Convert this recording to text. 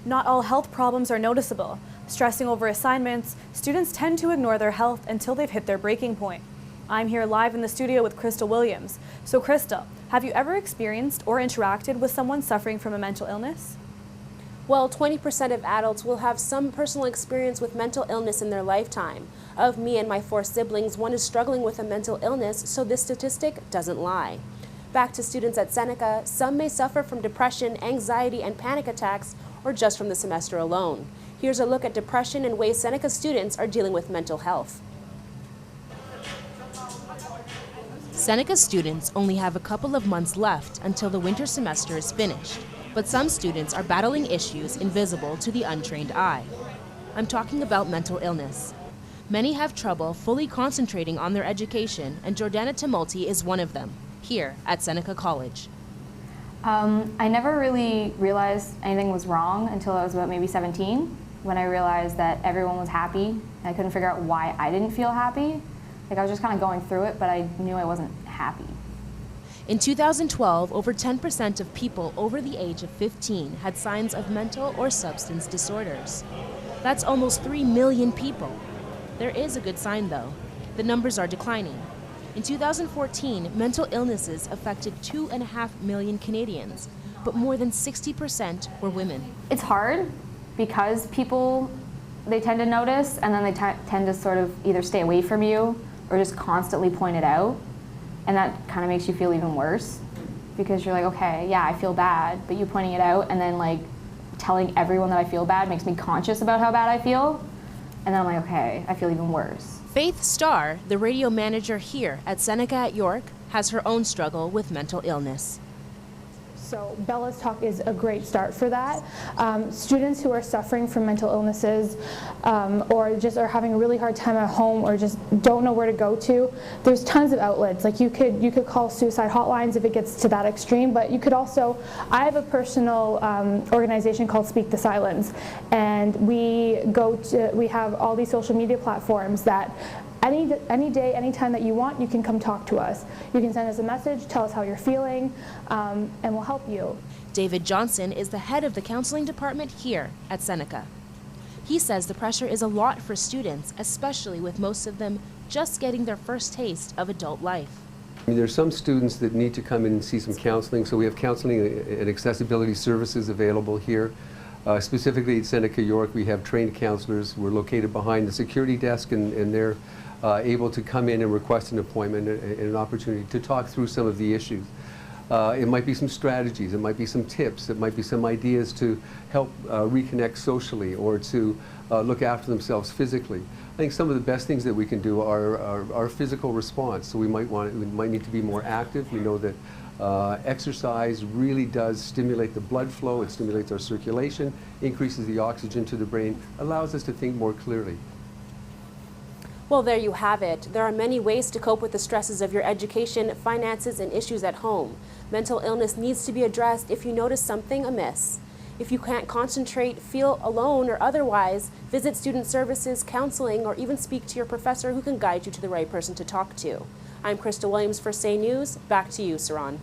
Not all health problems are noticeable. Stressing over assignments, students tend to ignore their health until they've hit their breaking point. I'm here live in the studio with Crystal Williams. So Crystal, have you ever experienced or interacted with someone suffering from a mental illness? Well, 20% of adults will have some personal experience with mental illness in their lifetime. Of me and my 4 siblings, one is struggling with a mental illness, so this statistic doesn't lie. Back to students at Seneca, some may suffer from depression, anxiety, and panic attacks, or just from the semester alone. Here's a look at depression and ways Seneca students are dealing with mental health. Seneca students only have a couple of months left until the winter semester is finished, but some students are battling issues invisible to the untrained eye. I'm talking about mental illness. Many have trouble fully concentrating on their education, and Jordana Tumulty is one of them, here at Seneca College. I never really realized anything was wrong until I was about maybe 17, when I realized that everyone was happy, and I couldn't figure out why I didn't feel happy. Like I was just kind of going through it, but I knew I wasn't happy. In 2012, over 10% of people over the age of 15 had signs of mental or substance disorders. That's almost 3 million people. There is a good sign, though. The numbers are declining. In 2014, mental illnesses affected 2.5 million Canadians, but more than 60% were women. It's hard because people, they tend to notice, and then they tend to sort of either stay away from you or just constantly point it out. And that kind of makes you feel even worse because you're like, okay, yeah, I feel bad, but you pointing it out and then like telling everyone that I feel bad makes me conscious about how bad I feel. And then I'm like, okay, I feel even worse. Faith Starr, the radio manager here at Seneca at York, has her own struggle with mental illness. So Bella's talk is a great start for that. Students who are suffering from mental illnesses or just are having a really hard time at home or just don't know where to go to, there's tons of outlets. Like you could call suicide hotlines if it gets to that extreme, but you could also, I have a personal organization called Speak the Silence, and we have all these social media platforms that any day, anytime that you want, you can come talk to us. You can send us a message, tell us how you're feeling, and we'll help you. David Johnson is the head of the counseling department here at Seneca. He says the pressure is a lot for students, especially with most of them just getting their first taste of adult life. There's some students that need to come in and see some counseling, so we have counseling and accessibility services available here. Specifically at Seneca York, we have trained counselors. We're located behind the security desk, and they're able to come in and request an appointment and an opportunity to talk through some of the issues. It might be some strategies, it might be some tips, it might be some ideas to help reconnect socially or to look after themselves physically. I think some of the best things that we can do are our physical response. So we might need to be more active. We know that exercise really does stimulate the blood flow, it stimulates our circulation, increases the oxygen to the brain, allows us to think more clearly. Well, there you have it. There are many ways to cope with the stresses of your education, finances, and issues at home. Mental illness needs to be addressed if you notice something amiss. If you can't concentrate, feel alone, or otherwise, visit student services, counseling, or even speak to your professor who can guide you to the right person to talk to. I'm Crystal Williams for Say News. Back to you, Saran.